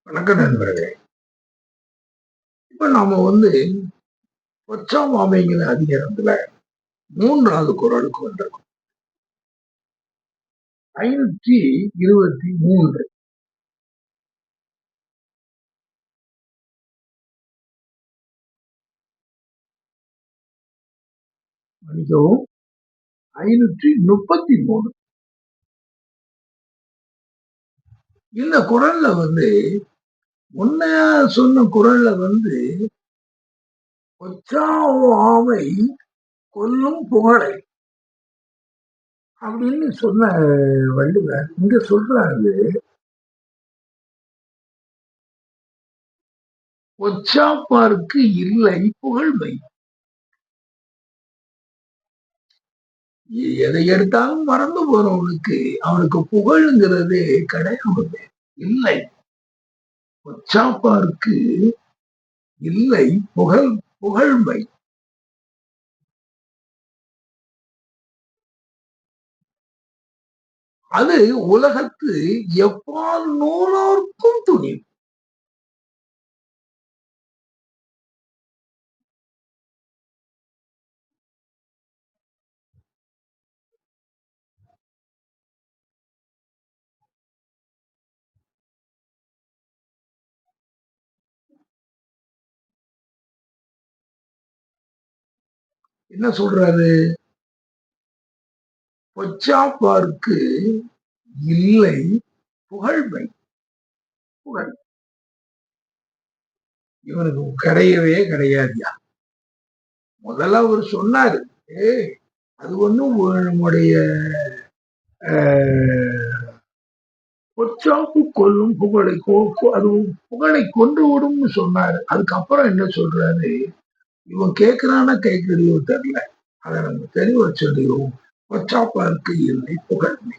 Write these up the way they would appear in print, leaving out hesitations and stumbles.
வணக்கம் நண்பர்களே. இப்ப நாம பொச்சாமாமைங்கிற அதிகாரத்துல 3வது குறளுக்கு வந்திருக்கோம். 523. மன்னிக்கவும், 533. இந்த குறள்ல முன்னையா சொன்ன குறள்ல பொச்சாமாமை கொல்லும் புகழை அப்படின்னு சொன்ன வள்ளுவர் இங்க சொல்றாரு, பொச்சாப்பாருக்கு இல்லை புகழ்மை. எதை எடுத்தாலும் மறந்து போறவனுக்கு அவனுக்கு புகழுங்கிறது கிடையாது, இல்லை. பொச்சாப்பாருக்கு இல்லை புகழ்மை. அது உலகத்து எப்பால் நூலோர்க்கும் துணிவு. என்ன சொல்றாரு? பொச்சாப்பாருக்கு இல்லை புகழ்மை. புகழ் இவனுக்கு கிடையவே கிடையாதுயா. முதல்ல அவர் சொன்னாரு, அது நம்முடைய பொச்சாப்பு கொல்லும் புகழை அது புகழை கொண்டு விடும்னு சொன்னாரு. அதுக்கப்புறம் என்ன சொல்றாரு? இவன் கேட்கிறானா கேட்கறியோ தெரியல, அதை நம்ம தெளிவா சொல்லிடுவோம். பொச்சாப்பாருக்கு இல்லை புகழ்மை.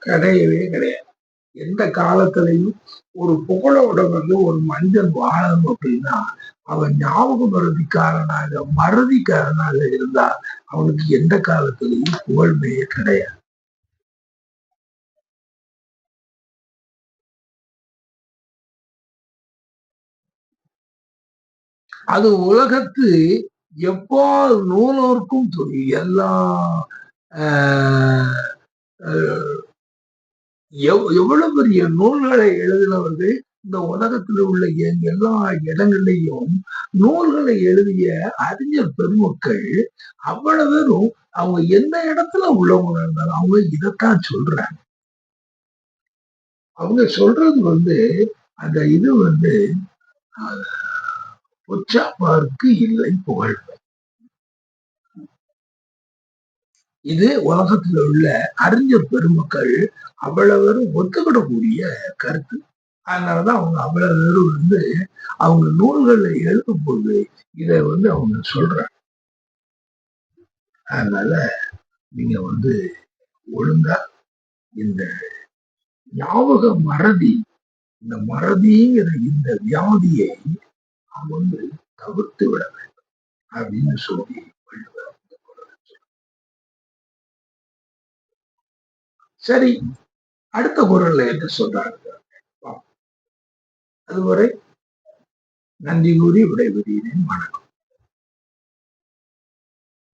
கிடையவே கிடையாது. எந்த காலத்திலையும் ஒரு புகழோட ஒரு மனிதன் வாழணும் அப்படின்னா அவன் ஞாபக மறதிக்காரனாக இருந்தா அவனுக்கு எந்த காலத்திலையும் புகழ்மையே கிடையாது. அது உலகத்து எப்போ நூலோர்க்கும் எல்லா எவ்வளவு பெரிய நூல்களை எழுதினவர்கள் இந்த உலகத்தில் உள்ள எல்லா இடங்களையும் நூல்களை எழுதிய அறிஞர் பெருமக்கள் அவ்வளவு பேரும் அவங்க எந்த இடத்துல உள்ளவங்க இருந்தாலும் அவங்க இதைத்தான் சொல்றாங்க. அவங்க சொல்றது அந்த இது பொச்சாப்பாருக்கு இல்லை புகழ்மை. இது உலகத்தில் உள்ள அறிஞர் பெருமக்கள் அவ்வளவு பேரும் ஒத்துக்கிடக்கூடிய கருத்து. அதனாலதான் அவங்க அவ்வளவு பேரும் அவங்க நூல்களை எழுதும் போது இதை அவங்க சொல்றாங்க. அதனால நீங்க ஒழுங்கா இந்த ஞாபக மறதி, இந்த மறதிங்கிற இந்த வியாதியை தவிர்த்து விட வேண்டும் அப்படின்னு சொல்லி சரி, அடுத்த குரல்ல என்ன சொல்றாங்க? அதுவரை நன்றி கூறி விடைபெறுகிறேன். வணக்கம்.